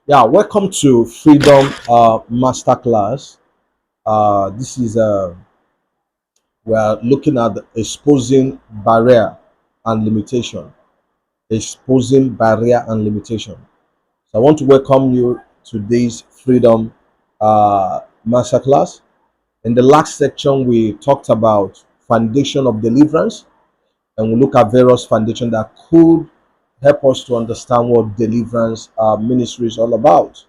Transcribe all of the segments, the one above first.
Yeah, welcome to Freedom Masterclass. This is we're looking at exposing barrier and limitation. Exposing barrier and limitation. So I want to welcome you to today's Freedom Masterclass. In the last section, we talked about foundation of deliverance, and we look at various foundations that could help us to understand what deliverance ministry is all about.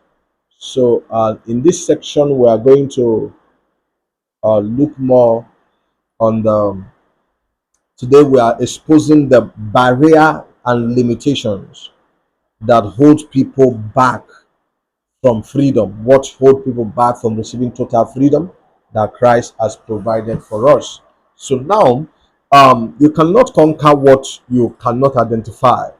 So, in this section, we are going to look more on the. Today, we are exposing the barrier and limitations that hold people back from freedom. What hold people back from receiving total freedom that Christ has provided for us. So now, you cannot conquer what you cannot identify.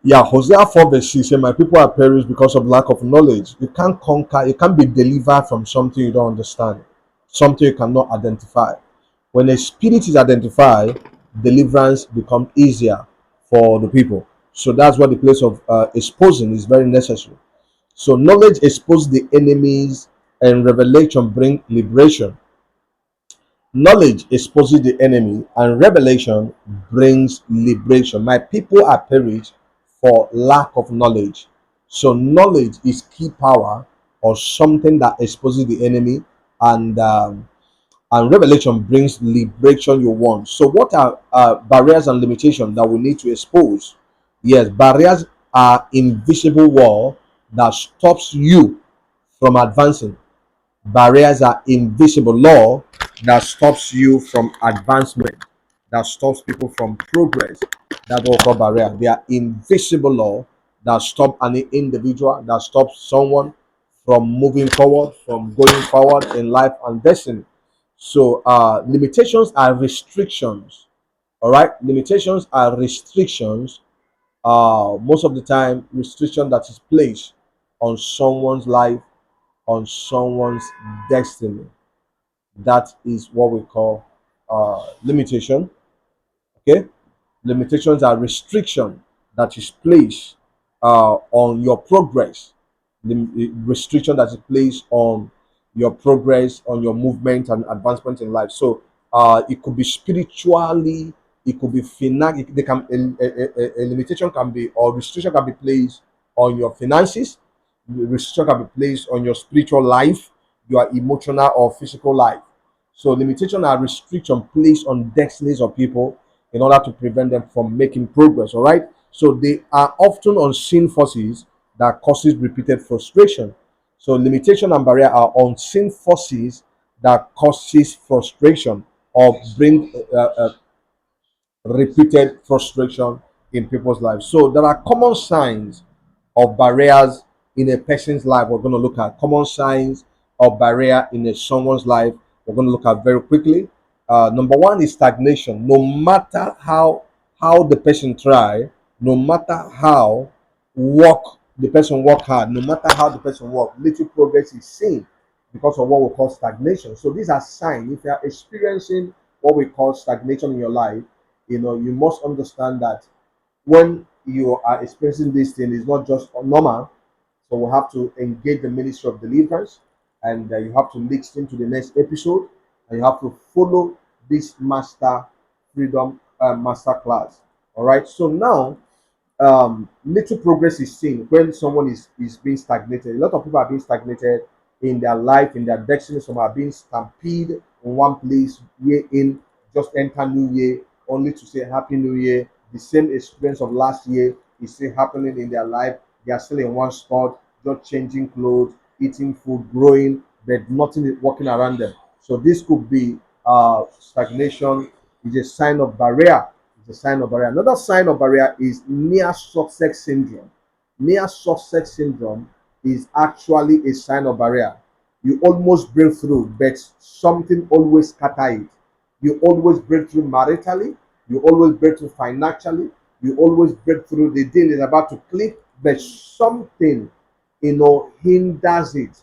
Yeah, Hosea 4 verse 6 say, my people are perished because of lack of knowledge. You can't conquer, you can't be delivered from something you don't understand, something you cannot identify. When a spirit is identified, deliverance becomes easier for the people. So that's what the place of exposing is very necessary. So knowledge exposes the enemies and revelation bring liberation. Knowledge exposes the enemy, and revelation brings liberation. My people are perished for lack of knowledge. So, knowledge is key power or something that exposes the enemy, and revelation brings liberation you want. So, what are barriers and limitations that we need to expose? Yes, barriers are invisible wall that stops you from advancing. Barriers are invisible law that stops you from advancement, that stops people from progress. That's what we call barrier. They are invisible law that stop an individual, that stops someone from moving forward, from going forward in life and destiny. So limitations are restrictions. All right, limitations are restrictions. Most of the time, restriction that is placed on someone's life, on someone's destiny. That is what we call limitation. Okay, limitations are restriction that is placed on your progress. The restriction that is placed on your progress, on your movement and advancement in life. So it could be spiritually, it could be financial. They can a limitation can be, or restriction can be placed on your finances. Restriction can be placed on your spiritual life, your emotional or physical life. So limitation are restriction placed on destinies of people in order to prevent them from making progress. All right. So they are often unseen forces that causes repeated frustration. So limitation and barrier are unseen forces that causes frustration or bring repeated frustration in people's lives. So there are common signs of barriers in a person's life. We're going to look at common signs of barrier in someone's life. We're going to look at very quickly. Number one is stagnation. No matter how the person try, no matter how work the person work hard, no matter how the person work, little progress is seen because of what we call stagnation. So these are signs. If you are experiencing what we call stagnation in your life, you must understand that when you are experiencing this thing, it's not just normal. So we have to engage the ministry of deliverance, and you have to listen to the next episode, and you have to follow this freedom master class. All right. So now, little progress is seen when someone is being stagnated. A lot of people are being stagnated in their life, in their destiny. Some are being stampeded in one place year in, just enter new year, only to say happy new year. The same experience of last year is still happening in their life. They are still in one spot, just changing clothes, eating food, growing, but nothing is working around them. So this could be stagnation. Is a sign of barrier. It's a sign of barrier. Another sign of barrier is near success syndrome. Near success syndrome is actually a sign of barrier. You almost break through, but something always scatter it. You always break through maritally. You always break through financially. You always break through. The deal is about to click, but something, hinders it.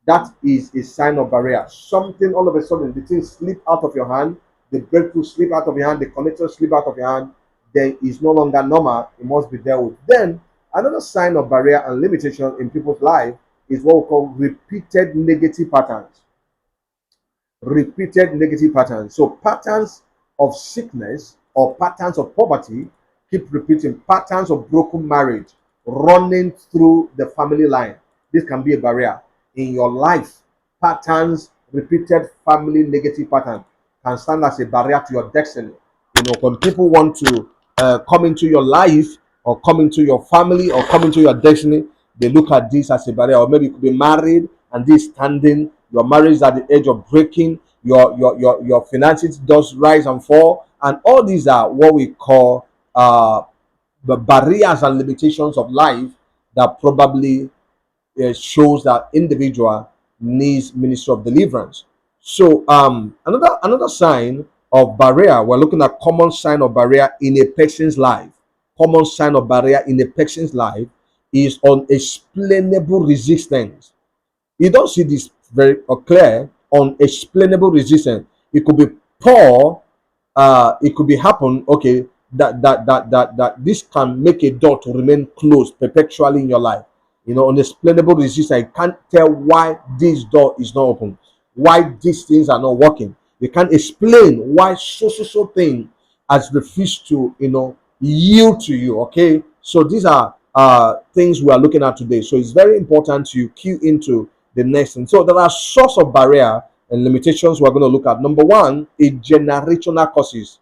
That is a sign of barrier. Something all of a sudden, the thing slip out of your hand, the breakthrough slip out of your hand, the connector slip out of your hand, then it's no longer normal. It must be dealt with. Then Another sign of barrier and limitation in people's life is what we call repeated negative patterns. Repeated negative patterns. So patterns of sickness or patterns of poverty keep repeating. Patterns of broken marriage running through the family line. This can be a barrier in your life. Patterns, repeated family negative pattern can stand as a barrier to your destiny. When people want to come into your life or come into your family or come into your destiny, they look at this as a barrier. Or maybe you could be married and this standing, your marriage is at the edge of breaking, your finances does rise and fall, and all these are what we call the barriers and limitations of life that probably shows that individual needs ministry of deliverance. So another sign of barrier, we're looking at common sign of barrier in a person's life. Common sign of barrier in a person's life is unexplainable resistance. You don't see this very clear. Unexplainable resistance. It could be poor, it could be happen, okay, that this can make a door to remain closed perpetually in your life. Unexplainable resistance. You can't tell why this door is not open, why these things are not working. You can't explain why so thing has refused to yield to you. Okay, so these are things we are looking at today. So it's very important to key into the next thing. So there are source of barrier and limitations we're going to look at. Number one is generational causes.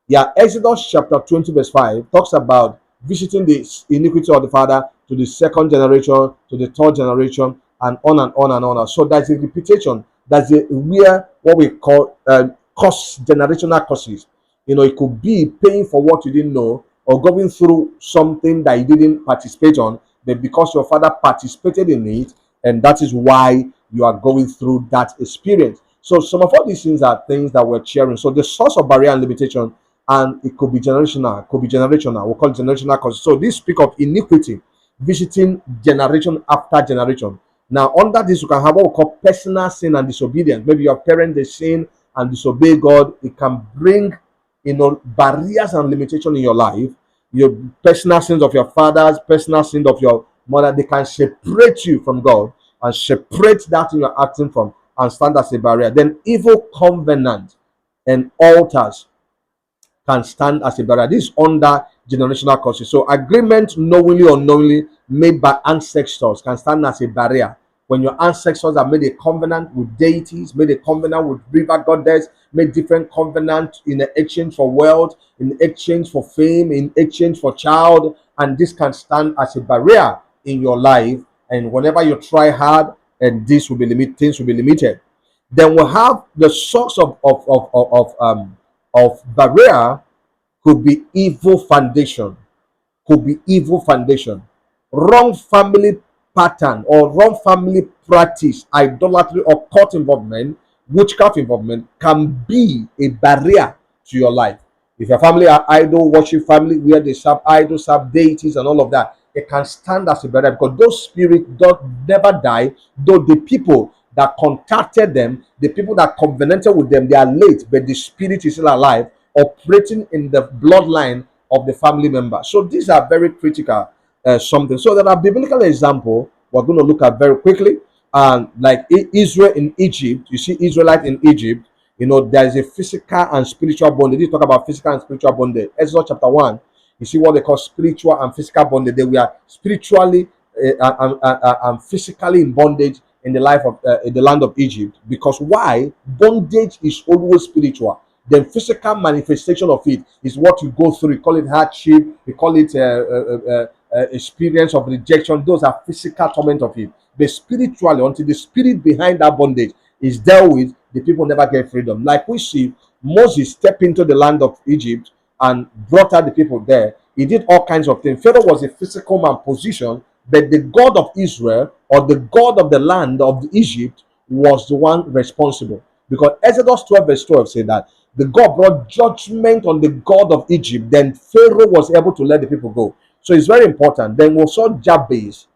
Yeah, Exodus chapter 20 verse 5 talks about visiting the iniquity of the father to the second generation, to the third generation, and on and on and on. So that's a repetition. That's where what we call generational causes. It could be paying for what you didn't know or going through something that you didn't participate on, but because your father participated in it, and that is why you are going through that experience. So some of all these things are things that we're sharing. So the source of barrier and limitation, and it could be generational, we'll call it generational causes. So this speak of iniquity visiting generation after generation. Now under this you can have what we call personal sin and disobedience. Maybe your parents, they sin and disobey God. It can bring barriers and limitation in your life. Your personal sins of your fathers, personal sins of your mother, they can separate you from God and separate that you're acting from and stand as a barrier. Then evil covenant and altars can stand as a barrier. This is under generational causes. So agreement knowingly or unknowingly made by ancestors can stand as a barrier. When your ancestors have made a covenant with deities, made a covenant with river goddess, made different covenants in exchange for wealth, in exchange for fame, in exchange for child, and this can stand as a barrier in your life. And whenever you try hard, and this will be limited, things will be limited. Then we'll have the source of barrier could be evil foundation, wrong family pattern or wrong family practice, idolatry or cult involvement, witchcraft involvement can be a barrier to your life. If your family are idol worship family where they serve idols, serve deities and all of that, it can stand as a barrier because those spirits don't never die, though the people that contacted them, the people that covenanted with them, they are late, but the spirit is still alive, operating in the bloodline of the family member. So these are very critical something. So there are biblical example we're going to look at very quickly. And like Israel in Egypt, you see Israelite in Egypt, there is a physical and spiritual bondage. They talk about physical and spiritual bondage. Exodus chapter 1, you see what they call spiritual and physical bondage. They were spiritually and physically in bondage in the life of in the land of Egypt. Because why? Bondage is always spiritual. The physical manifestation of it is what you go through. You call it hardship, you call it experience of rejection. Those are physical torment of it. But spiritually, until the spirit behind that bondage is dealt with, the people never get freedom. Like we see Moses step into the land of Egypt and brought out the people there. He did all kinds of things. Pharaoh was a physical man position, but the God of Israel or the God of the land of Egypt was the one responsible. Because Exodus 12 verse 12 said that the God brought judgment on the God of Egypt. Then Pharaoh was able to let the people go. So it's very important. Then we saw Jabez.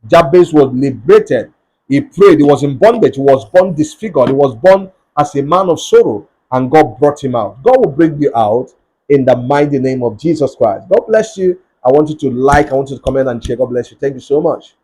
Jabez was liberated. He prayed. He was in bondage. He was born disfigured. He was born as a man of sorrow. And God brought him out. God will bring you out in the mighty name of Jesus Christ. God bless you I want you to like, I want you to comment and share. God bless you. Thank you so much.